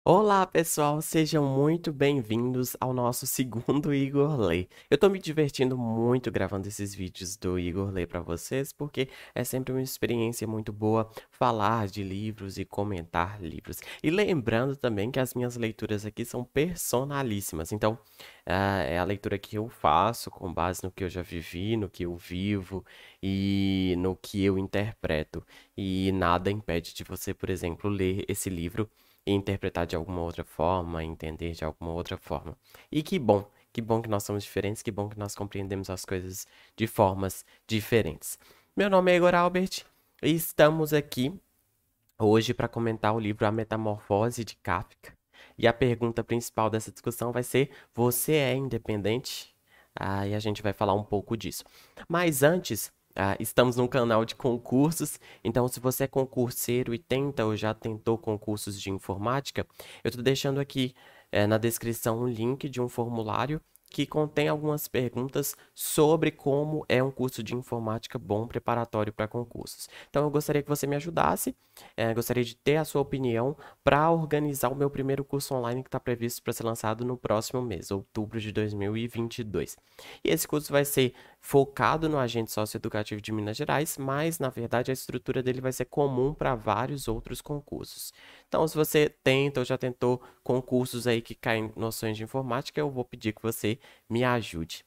Olá, pessoal, sejam muito bem-vindos ao nosso segundo Igor Lê. Eu tô me divertindo muito gravando esses vídeos do Igor Lê para vocês, porque é sempre uma experiência muito boa falar de livros e comentar livros. E lembrando também que as minhas leituras aqui são personalíssimas, então é a leitura que eu faço com base no que eu já vivi, no que eu vivo e no que eu interpreto. E nada impede de você, por exemplo, ler esse livro e interpretar de alguma outra forma, entender de alguma outra forma. E que bom que nós somos diferentes, que bom que nós compreendemos as coisas de formas diferentes. Meu nome é Igor Albert e estamos aqui hoje para comentar o livro A Metamorfose de Kafka. E a pergunta principal dessa discussão vai ser: você é independente? E a gente vai falar um pouco disso. Mas antes, estamos num canal de concursos, então se você é concurseiro e tenta ou já tentou concursos de informática, eu estou deixando aqui na descrição um link de um formulário que contém algumas perguntas sobre como é um curso de informática bom preparatório para concursos. Então eu gostaria que você me ajudasse, gostaria de ter a sua opinião para organizar o meu primeiro curso online que está previsto para ser lançado no próximo mês, outubro de 2022. E esse curso vai ser focado no agente socioeducativo de Minas Gerais, mas na verdade a estrutura dele vai ser comum para vários outros concursos. Então, se você tenta ou já tentou concursos aí que caem em noções de informática, eu vou pedir que você me ajude.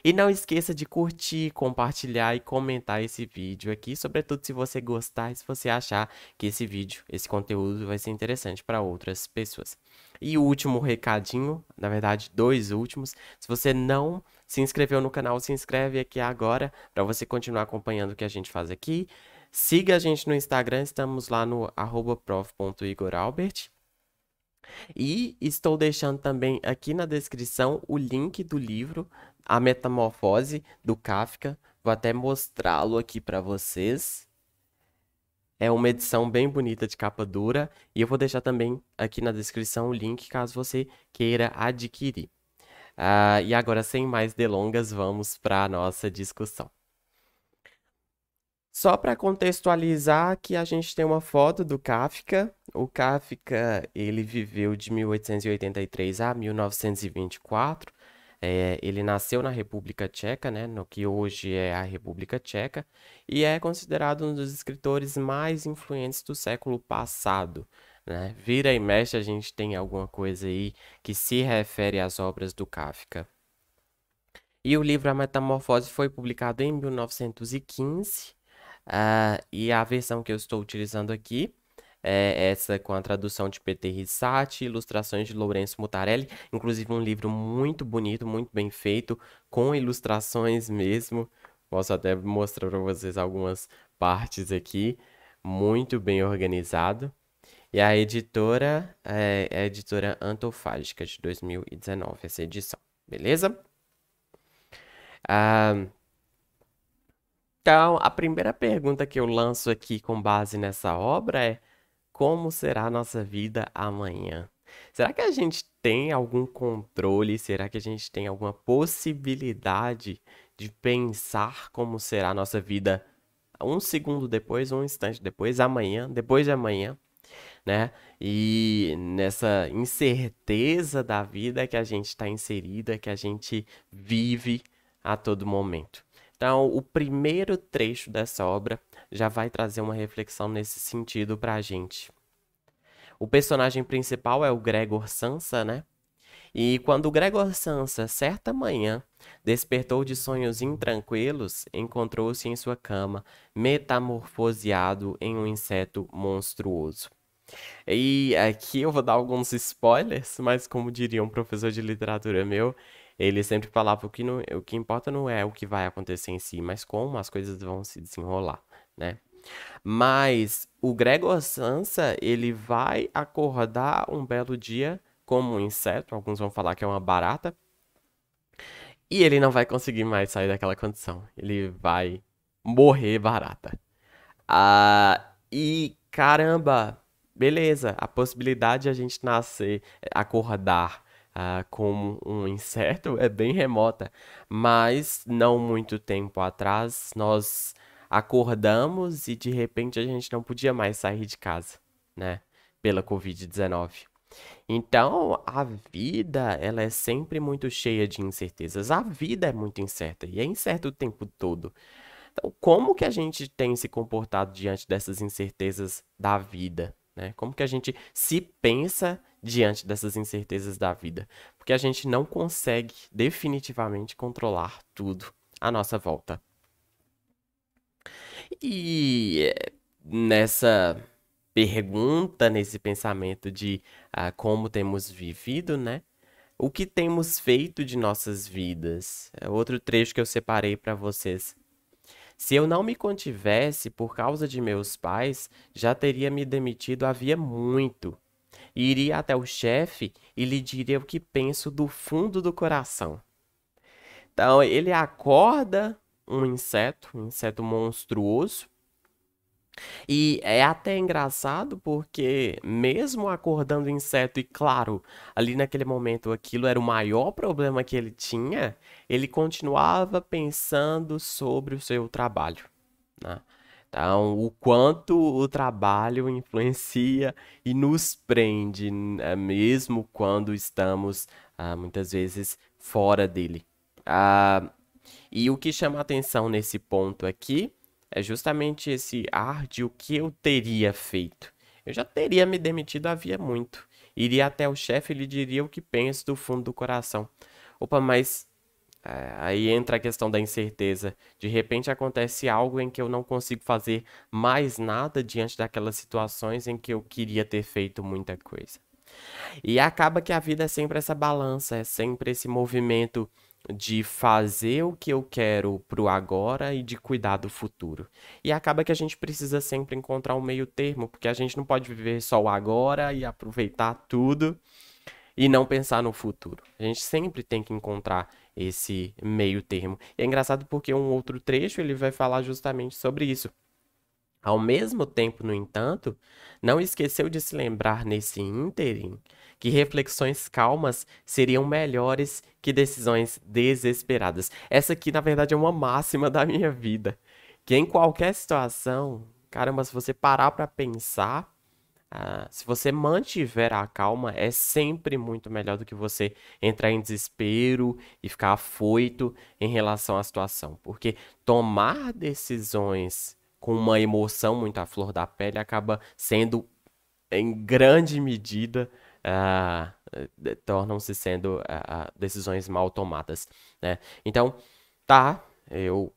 E não esqueça de curtir, compartilhar e comentar esse vídeo aqui, sobretudo se você gostar e se você achar que esse vídeo, esse conteúdo vai ser interessante para outras pessoas. E o último recadinho, na verdade, dois últimos. Se você não se inscreveu no canal, se inscreve aqui agora para você continuar acompanhando o que a gente faz aqui. Siga a gente no Instagram, estamos lá no @prof.igoralbert. E estou deixando também aqui na descrição o link do livro A Metamorfose do Kafka. Vou até mostrá-lo aqui para vocês. É uma edição bem bonita de capa dura e eu vou deixar também aqui na descrição o link caso você queira adquirir. E agora, sem mais delongas, vamos para a nossa discussão. Só para contextualizar, aqui a gente tem uma foto do Kafka. O Kafka, ele viveu de 1883 a 1924. Ele nasceu na República Tcheca, né, no que hoje é a República Tcheca, e é considerado um dos escritores mais influentes do século passado, né? Vira e mexe a gente tem alguma coisa aí que se refere às obras do Kafka. E o livro A Metamorfose foi publicado em 1915. E a versão que eu estou utilizando aqui é essa com a tradução de Peter Rissati, ilustrações de Lourenço Mutarelli, inclusive um livro muito bonito, muito bem feito, com ilustrações mesmo. Posso até mostrar para vocês algumas partes aqui, muito bem organizado. E a editora é a editora Antofágica de 2019, essa edição, beleza? Ah, então, a primeira pergunta que eu lanço aqui com base nessa obra é: como será a nossa vida amanhã? Será que a gente tem algum controle? Será que a gente tem alguma possibilidade de pensar como será a nossa vida um segundo depois, um instante depois, amanhã, depois de amanhã, né? E nessa incerteza da vida que a gente está inserida, que a gente vive a todo momento. Então, o primeiro trecho dessa obra já vai trazer uma reflexão nesse sentido para a gente. O personagem principal é o Gregor Samsa, né? E quando o Gregor Samsa, certa manhã, despertou de sonhos intranquilos, encontrou-se em sua cama, metamorfoseado em um inseto monstruoso. E aqui eu vou dar alguns spoilers, mas como diria um professor de literatura meu, ele sempre falava o que importa não é o que vai acontecer em si, mas como as coisas vão se desenrolar, né? Mas o Gregor Samsa, ele vai acordar um belo dia como um inseto, alguns vão falar que é uma barata, e ele não vai conseguir mais sair daquela condição. Ele vai morrer barata. E caramba, beleza, a possibilidade de a gente nascer, acordar como um inseto é bem remota, mas não muito tempo atrás nós acordamos e de repente a gente não podia mais sair de casa, né? Pela Covid-19. Então, a vida, ela é sempre muito cheia de incertezas. A vida é muito incerta e é incerta o tempo todo. Então, como que a gente tem se comportado diante dessas incertezas da vida, né? Como que a gente se pensa diante dessas incertezas da vida? Porque a gente não consegue definitivamente controlar tudo à nossa volta. E nessa pergunta, nesse pensamento de como temos vivido, né? O que temos feito de nossas vidas? É outro trecho que eu separei para vocês. Se eu não me contivesse por causa de meus pais, já teria me demitido havia muito. E iria até o chefe e lhe diria o que penso do fundo do coração. Então, ele acorda um inseto monstruoso, e é até engraçado porque, mesmo acordando o inseto, e claro, ali naquele momento aquilo era o maior problema que ele tinha, ele continuava pensando sobre o seu trabalho, né? Então, o quanto o trabalho influencia e nos prende, né, mesmo quando estamos muitas vezes fora dele. Ah, e o que chama atenção nesse ponto aqui é justamente esse ar de o que eu teria feito. Eu já teria me demitido havia muito. Iria até o chefe e lhe diria o que penso do fundo do coração. Opa, mas aí entra a questão da incerteza. De repente acontece algo em que eu não consigo fazer mais nada diante daquelas situações em que eu queria ter feito muita coisa. E acaba que a vida é sempre essa balança, é sempre esse movimento de fazer o que eu quero pro agora e de cuidar do futuro. E acaba que a gente precisa sempre encontrar um meio termo, porque a gente não pode viver só o agora e aproveitar tudo e não pensar no futuro. A gente sempre tem que encontrar esse meio termo. E é engraçado porque um outro trecho ele vai falar justamente sobre isso. Ao mesmo tempo, no entanto, não esqueceu de se lembrar nesse ínterim que reflexões calmas seriam melhores que decisões desesperadas. Essa aqui, na verdade, é uma máxima da minha vida, que em qualquer situação, caramba, se você parar para pensar, se você mantiver a calma, é sempre muito melhor do que você entrar em desespero e ficar afoito em relação à situação. Porque tomar decisões com uma emoção muito à flor da pele acaba sendo, em grande medida, tornam-se sendo decisões mal tomadas, né? Então, tá, eu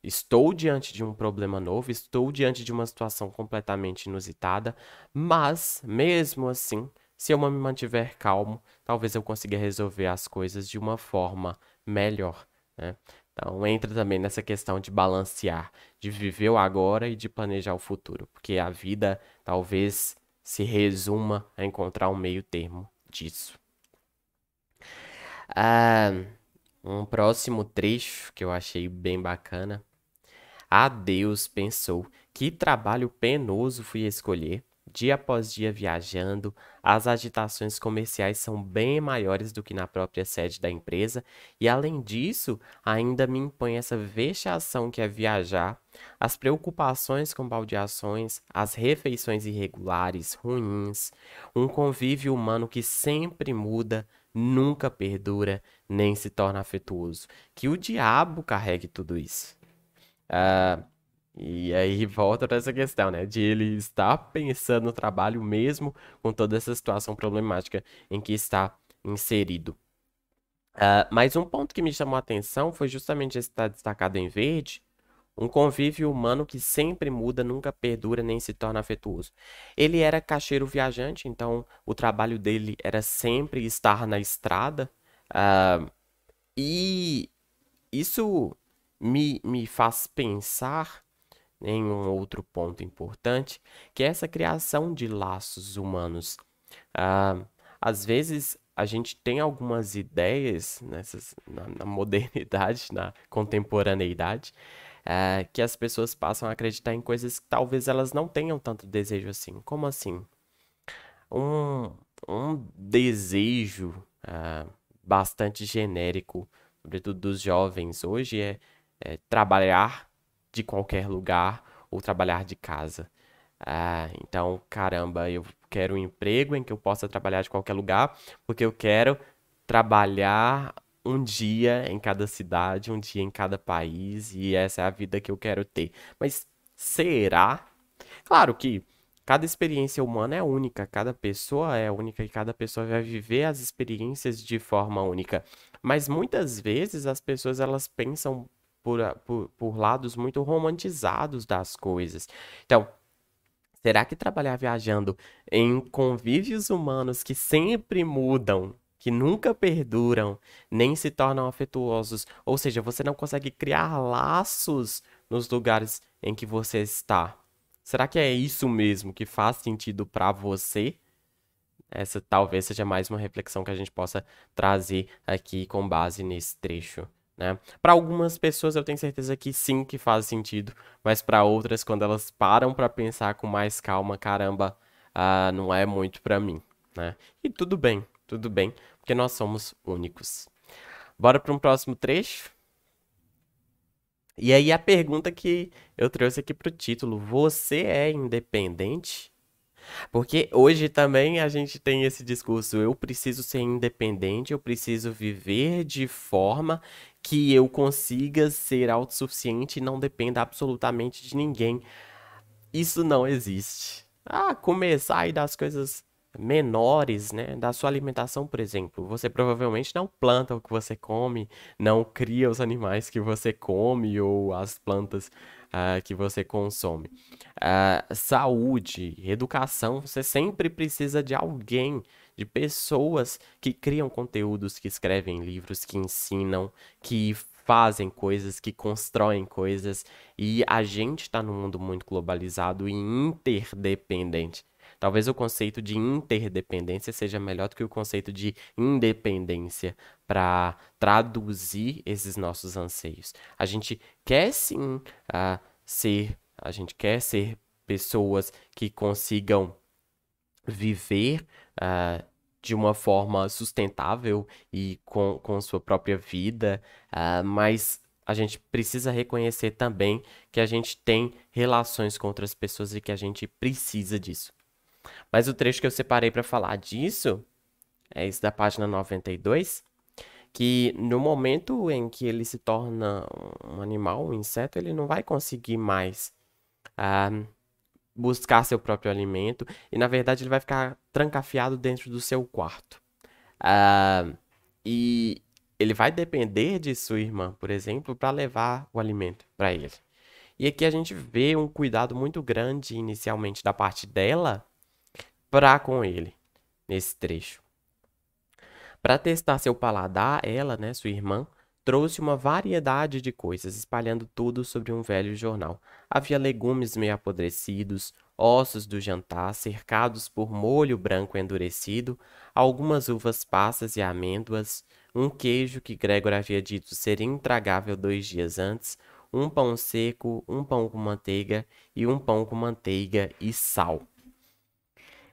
estou diante de um problema novo, estou diante de uma situação completamente inusitada, mas, mesmo assim, se eu me mantiver calmo, talvez eu consiga resolver as coisas de uma forma melhor, né? Então, entra também nessa questão de balancear, de viver o agora e de planejar o futuro, porque a vida talvez se resuma a encontrar um meio termo disso. Ah, um próximo trecho que eu achei bem bacana. Adeus, pensou. Que trabalho penoso fui escolher. Dia após dia viajando, as agitações comerciais são bem maiores do que na própria sede da empresa, e além disso, ainda me impõe essa vexação que é viajar, as preocupações com baldeações, as refeições irregulares, ruins, um convívio humano que sempre muda, nunca perdura, nem se torna afetuoso. Que o diabo carregue tudo isso. Ah, e aí volta para essa questão, né? De ele estar pensando no trabalho mesmo com toda essa situação problemática em que está inserido. Mas um ponto que me chamou a atenção foi justamente esse que está destacado em verde, um convívio humano que sempre muda, nunca perdura nem se torna afetuoso. Ele era caixeiro viajante, então o trabalho dele era sempre estar na estrada, e isso me faz pensar em um outro ponto importante, que é essa criação de laços humanos. Ah, Às vezes a gente tem algumas ideias na modernidade, na contemporaneidade, que as pessoas passam a acreditar em coisas que talvez elas não tenham tanto desejo assim. Como assim? Um, um desejo bastante genérico, sobretudo dos jovens hoje, é trabalhar de qualquer lugar ou trabalhar de casa. Então, caramba, eu quero um emprego em que eu possa trabalhar de qualquer lugar, porque eu quero trabalhar um dia em cada cidade, um dia em cada país, e essa é a vida que eu quero ter. Mas será? Claro que cada experiência humana é única, cada pessoa é única e cada pessoa vai viver as experiências de forma única. Mas muitas vezes as pessoas elas pensam por lados muito romantizados das coisas. Então, será que trabalhar viajando em convívios humanos que sempre mudam, que nunca perduram, nem se tornam afetuosos, ou seja, você não consegue criar laços nos lugares em que você está? Será que é isso mesmo que faz sentido para você? Essa talvez seja mais uma reflexão que a gente possa trazer aqui com base nesse trecho, né? Para algumas pessoas eu tenho certeza que sim, que faz sentido, mas para outras, quando elas param para pensar com mais calma, caramba, não é muito para mim, né? E tudo bem, porque nós somos únicos. Bora para um próximo trecho? E aí a pergunta que eu trouxe aqui pro título, você é independente? Porque hoje também a gente tem esse discurso, eu preciso ser independente, eu preciso viver de forma que eu consiga ser autossuficiente e não dependa absolutamente de ninguém. Isso não existe. Começar aí das coisas menores, né? Da sua alimentação, por exemplo. Você provavelmente não planta o que você come, não cria os animais que você come ou as plantas que você consome. Saúde, educação, você sempre precisa de alguém, de pessoas que criam conteúdos, que escrevem livros, que ensinam, que fazem coisas, que constroem coisas. E a gente está num mundo muito globalizado e interdependente. Talvez o conceito de interdependência seja melhor do que o conceito de independência para traduzir esses nossos anseios. A gente quer sim a gente quer ser pessoas que consigam viver de uma forma sustentável e com sua própria vida, mas a gente precisa reconhecer também que a gente tem relações com outras pessoas e que a gente precisa disso. Mas o trecho que eu separei para falar disso é esse da página 92, que no momento em que ele se torna um animal, um inseto, ele não vai conseguir mais ah, buscar seu próprio alimento e, na verdade, ele vai ficar trancafiado dentro do seu quarto. Ah, e ele vai depender de sua irmã, por exemplo, para levar o alimento para ele. E aqui a gente vê um cuidado muito grande inicialmente da parte dela para com ele, nesse trecho. Para testar seu paladar, ela, né, sua irmã, trouxe uma variedade de coisas, espalhando tudo sobre um velho jornal. Havia legumes meio apodrecidos, ossos do jantar cercados por molho branco endurecido, algumas uvas passas e amêndoas, um queijo que Gregor havia dito ser intragável 2 dias antes, um pão seco, um pão com manteiga e um pão com manteiga e sal.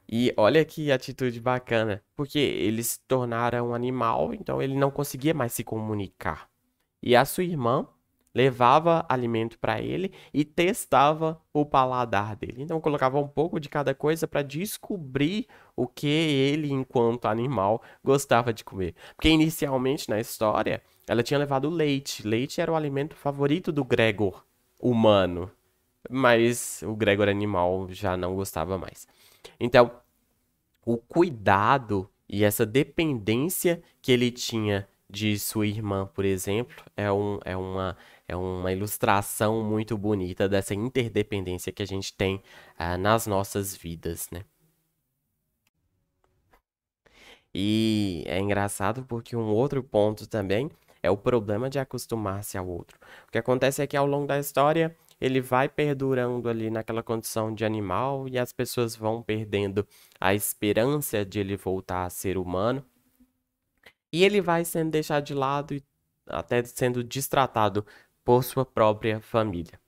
E olha que atitude bacana, porque eles se tornaram um animal, então ele não conseguia mais se comunicar. E a sua irmã levava alimento para ele e testava o paladar dele. Então colocava um pouco de cada coisa para descobrir o que ele, enquanto animal, gostava de comer. Porque inicialmente na história, ela tinha levado leite. Leite era o alimento favorito do Gregor humano, mas o Gregor animal já não gostava mais. Então, o cuidado e essa dependência que ele tinha de sua irmã, por exemplo, é uma ilustração muito bonita dessa interdependência que a gente tem nas nossas vidas, né? E é engraçado porque um outro ponto também é o problema de acostumar-se ao outro. O que acontece é que ao longo da história ele vai perdurando ali naquela condição de animal e as pessoas vão perdendo a esperança de ele voltar a ser humano. E ele vai sendo deixado de lado e até sendo destratado por sua própria família.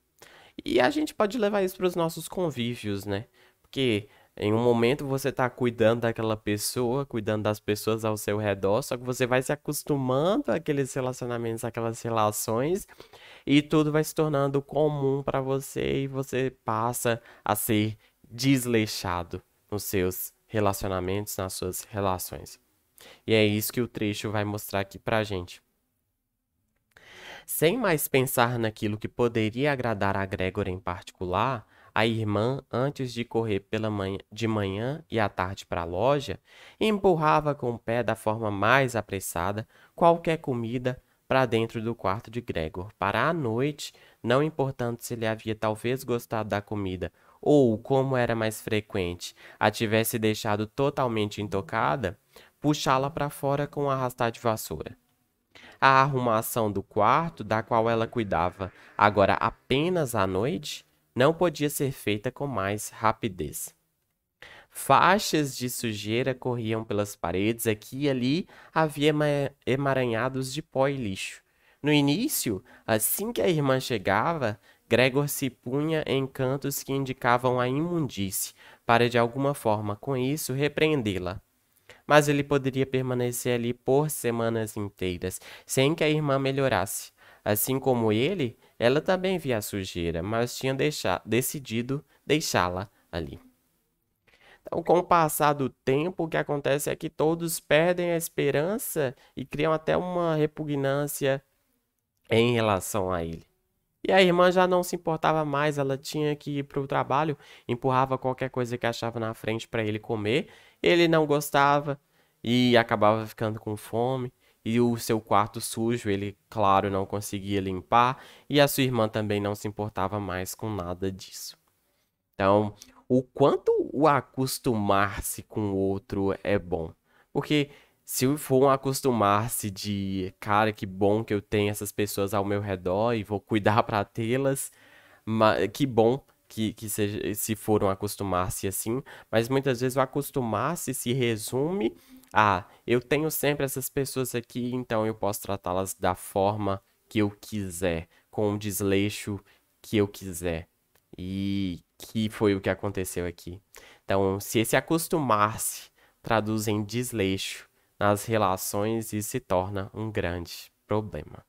E a gente pode levar isso para os nossos convívios, né? Porque em um momento você está cuidando daquela pessoa, cuidando das pessoas ao seu redor, só que você vai se acostumando àqueles relacionamentos, àquelas relações, e tudo vai se tornando comum para você e você passa a ser desleixado nos seus relacionamentos, nas suas relações. E é isso que o trecho vai mostrar aqui pra gente. Sem mais pensar naquilo que poderia agradar a Gregor em particular, a irmã, antes de correr de manhã e à tarde para a loja, empurrava com o pé da forma mais apressada qualquer comida para dentro do quarto de Gregor, para à noite, não importando se ele havia talvez gostado da comida ou, como era mais frequente, a tivesse deixado totalmente intocada, puxá-la para fora com um arrastar de vassoura. A arrumação do quarto, da qual ela cuidava agora apenas à noite, não podia ser feita com mais rapidez. Faixas de sujeira corriam pelas paredes, aqui e ali havia emaranhados de pó e lixo. No início, assim que a irmã chegava, Gregor se punha em cantos que indicavam a imundície, para de alguma forma, com isso, repreendê-la. Mas ele poderia permanecer ali por semanas inteiras, sem que a irmã melhorasse. Assim como ele, ela também via a sujeira, mas tinha decidido deixá-la ali. Então, com o passar do tempo, o que acontece é que todos perdem a esperança e criam até uma repugnância em relação a ele. E a irmã já não se importava mais, ela tinha que ir para o trabalho, empurrava qualquer coisa que achava na frente para ele comer. Ele não gostava e acabava ficando com fome. E o seu quarto sujo, ele, claro, não conseguia limpar. E a sua irmã também não se importava mais com nada disso. Então, o quanto o acostumar-se com o outro é bom. Porque se for um acostumar-se de, cara, que bom que eu tenho essas pessoas ao meu redor e vou cuidar para tê-las, que bom que seja, se for um acostumar-se assim, mas muitas vezes o acostumar-se se resume a, eu tenho sempre essas pessoas aqui, então eu posso tratá-las da forma que eu quiser, com o desleixo que eu quiser. E que foi o que aconteceu aqui. Então, se esse acostumar-se traduz em desleixo nas relações, isso se torna um grande problema.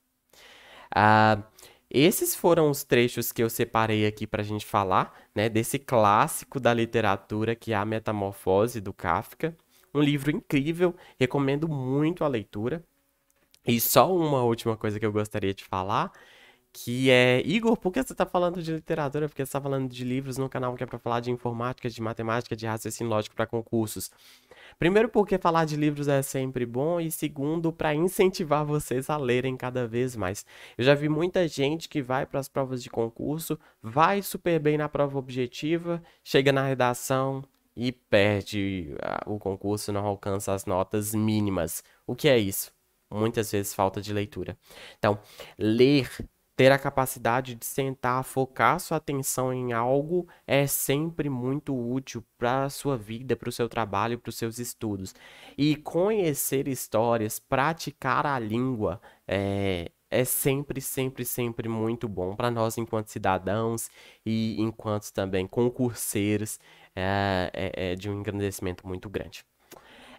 Ah, esses foram os trechos que eu separei aqui para a gente falar, né, desse clássico da literatura que é A Metamorfose, do Kafka. Um livro incrível, recomendo muito a leitura. E só uma última coisa que eu gostaria de falar, que é, Igor, por que você está falando de literatura? Porque você está falando de livros no canal que é para falar de informática, de matemática, de raciocínio lógico para concursos. Primeiro, porque falar de livros é sempre bom, e segundo, para incentivar vocês a lerem cada vez mais. Eu já vi muita gente que vai para as provas de concurso, vai super bem na prova objetiva, chega na redação e perde o concurso, não alcança as notas mínimas. O que é isso? Muitas vezes falta de leitura. Então, ler, ter a capacidade de sentar, focar sua atenção em algo é sempre muito útil para a sua vida, para o seu trabalho, para os seus estudos. E conhecer histórias, praticar a língua é sempre, sempre, sempre muito bom para nós enquanto cidadãos e enquanto também concurseiros. É de um engrandecimento muito grande.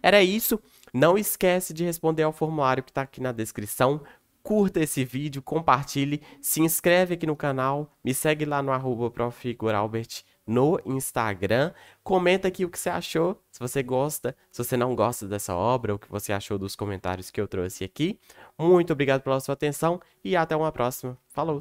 Era isso. Não esquece de responder ao formulário que está aqui na descrição. Curta esse vídeo, compartilhe, se inscreve aqui no canal, me segue lá no @prof.igoralbert no Instagram. Comenta aqui o que você achou, se você gosta, se você não gosta dessa obra, o que você achou dos comentários que eu trouxe aqui. Muito obrigado pela sua atenção e até uma próxima. Falou!